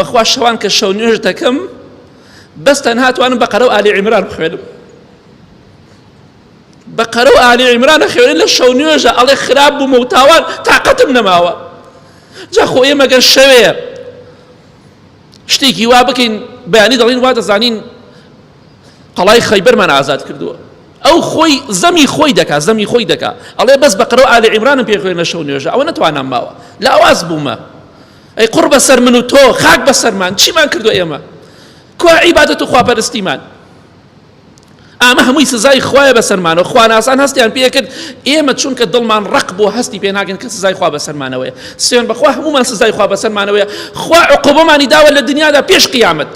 بەخوا شەوان کە شەو نوێژ دەکەم بەس تەنها توانم بەقەرە و ئالی عیمران بخوێنم، بەقەرە و ئالی عیمران خوێنم لە شەو نوێژە ئەڵێ خراپ بوومە و تاوان تاقەتم نەماوە. جا خۆ ئێمە گەر شەوەیە شتێکی وا بکەین بەیانی دەڵێن وا دەزانین قەڵای خەیبەرمان ئازاد کردووە، ئەو خۆی زەمی خۆی دەکا ئەڵێ بەس بەقەرە و ئالی عیمرانم پێ خوێن لە شەو نوێژە، ئەوە نەتوانام ماوە لە ئاواز بوومە. ئەی قوڕ بەسەر من و تۆ خاک بەسەرمان چیمان کردو ئێمە؟ کوا عیبادەت و خواپەرستیمان؟ ئەمە هەمووی سزای خوایە بەسەرمانەوە، خواناسان هەستیان پێ کرد، ئێمە چونکە دڵمان ڕق بۆ هەستی پێ ناگەن کە سزای خوا بەسەرمانەوەیە. سوێن بەخوا هەموومان سزای خوا بەسەرمانەوەیە، خوا عقوبەمانی داوە لە دنیادا پێش قیامەت.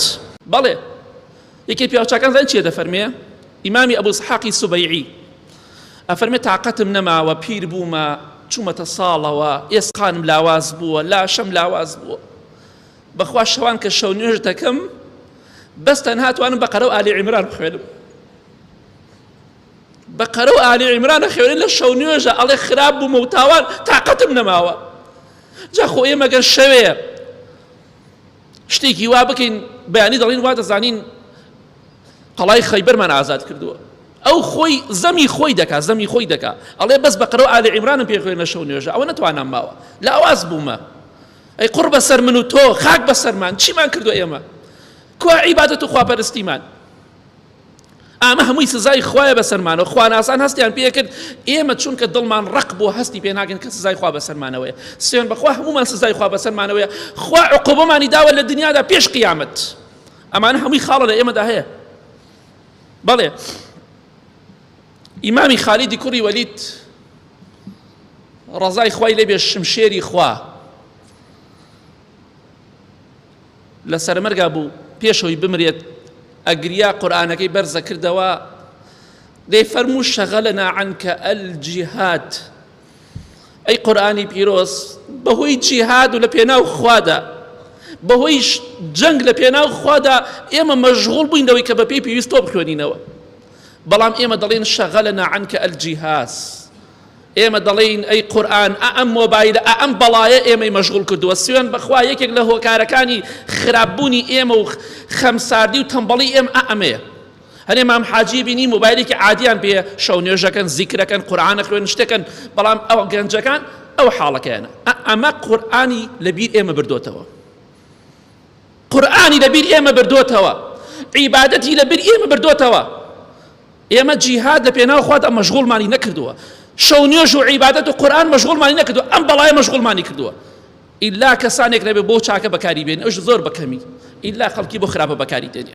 بەڵێ یەکێ پیاوچاکان زانین چیە دەفەرمێ؟ ئیمامی ئەبوو ئیسحاقی سوبەیعی ئەفەرمێ تاقەتم نەماوە، پیر بوومە، چوومەتە ساڵەوە، ئێسقانم لاواز بووە، لاشەم لاواز بووە، بەخوا شەوان کە شەو نوێژ دەکەم بەس تەنها توانم بەقەرە و ئالی عیمران بخوێنم، بەقەرە و ئالی عیمرانە خوێنم لە شەو نوێژە ئەڵێ خراپ بوومە و تاوان تاقەتم نەماوە. جا خۆ ئێمە گەر شەوەیە شتێکی وا بکەین بەیانی دەڵێن وا دەزانین قەڵای خەیبەرمان ئازاد کردووە، ئەو خۆی زەمی خۆی دەکا ئەڵێ بەس بەقەرە و ئالی عیمرانم پێ خوێن لە شەو نوێژە، ئەوە نەتوانام ماوە لە ئاواز بوومە. ئەی قوڕ بەسەر من و تۆ خاک بەسەرمان چیمان کردو ئێمە؟ کوا عیبادەت و خواپەرستیمان؟ ئەمە هەمووی سزای خوایە بەسەرمانەوە، خواناسان هەستیان پێ کرد، ئێمە چونکە دڵمان ڕق بۆ هەستی پێ ناگەن کە سزای خوا بەسەرمانەوەیە. سوێن بەخوا هەموومان سزای خوا بەسەرمانەوەیە، خوا عقوبەمانی داوە لە دنیادا پێش قیامەت. ئەمانە هەمووی خاڵە لە ئێمەدا هەیە. بەڵێ ئیمامی خالیدی کوڕی وەلید ڕەزای خوای لێبێ شمشێری خوا لە سەرمەرگا بوو پێشەوەی بمرێت ئەگریا قورئانەکەی بەرزە کردەوە، دەیفەرموو شەغەلەنا عنکە ئەلجیهاد، ئەی قورئانی پیرۆز بەهۆی جیهاد و لە پێناو خوادا، بەهۆی جەنگ لە پێناو خوادا ئێمە مەشغوڵ بووین لەوەی کە بەپێی پێویست تۆ بخوێنینەوە، بەڵام ئێمە دەڵێن شەغەلەنا عنکە ئەلجیهاز، ئێمە دەڵێن ئەی قورئان ئەم مۆبایلە ئەم بەڵایە ئێمەی مەشغوڵ کردووە. سوێن بەخوا یەکێک لە هۆکارەکانی خراپبوونی ئێمە و خەمساردی و تەمبەڵی ئێمە ئەمەیە. هەنێ مام حاجی بینی مۆبایلێکی عادیان پێ شەو نوێژەکەن، زیکرەکەن، قورئانە خوێن، شتێکن، بەڵام ئەو گەنجەکان ئەو حاڵەکەیانە. ئەمە قورئانی لەبیر ئێمە بردوتەوە، قورئانی لەبیر ئێمە بردوتەوە، عیبادەتی لەبیر ئێمە بردوتەوە. ئێمە جیهاد لە پێناو خوادا مەشغوڵمانی نەکردووە، شەو نوێژ و عیبادەت و قورئان مەشغوڵمانی نەکردووە، ئەم بەڵایە مەشغوڵمانی کردووە. ئیلا کەسانێک لەبێ بۆ چاکە بەکاری بێن، ئەوش زۆر بەکەمی، ئیلا خەڵکی بۆ خراپە بەکاری دێنێ.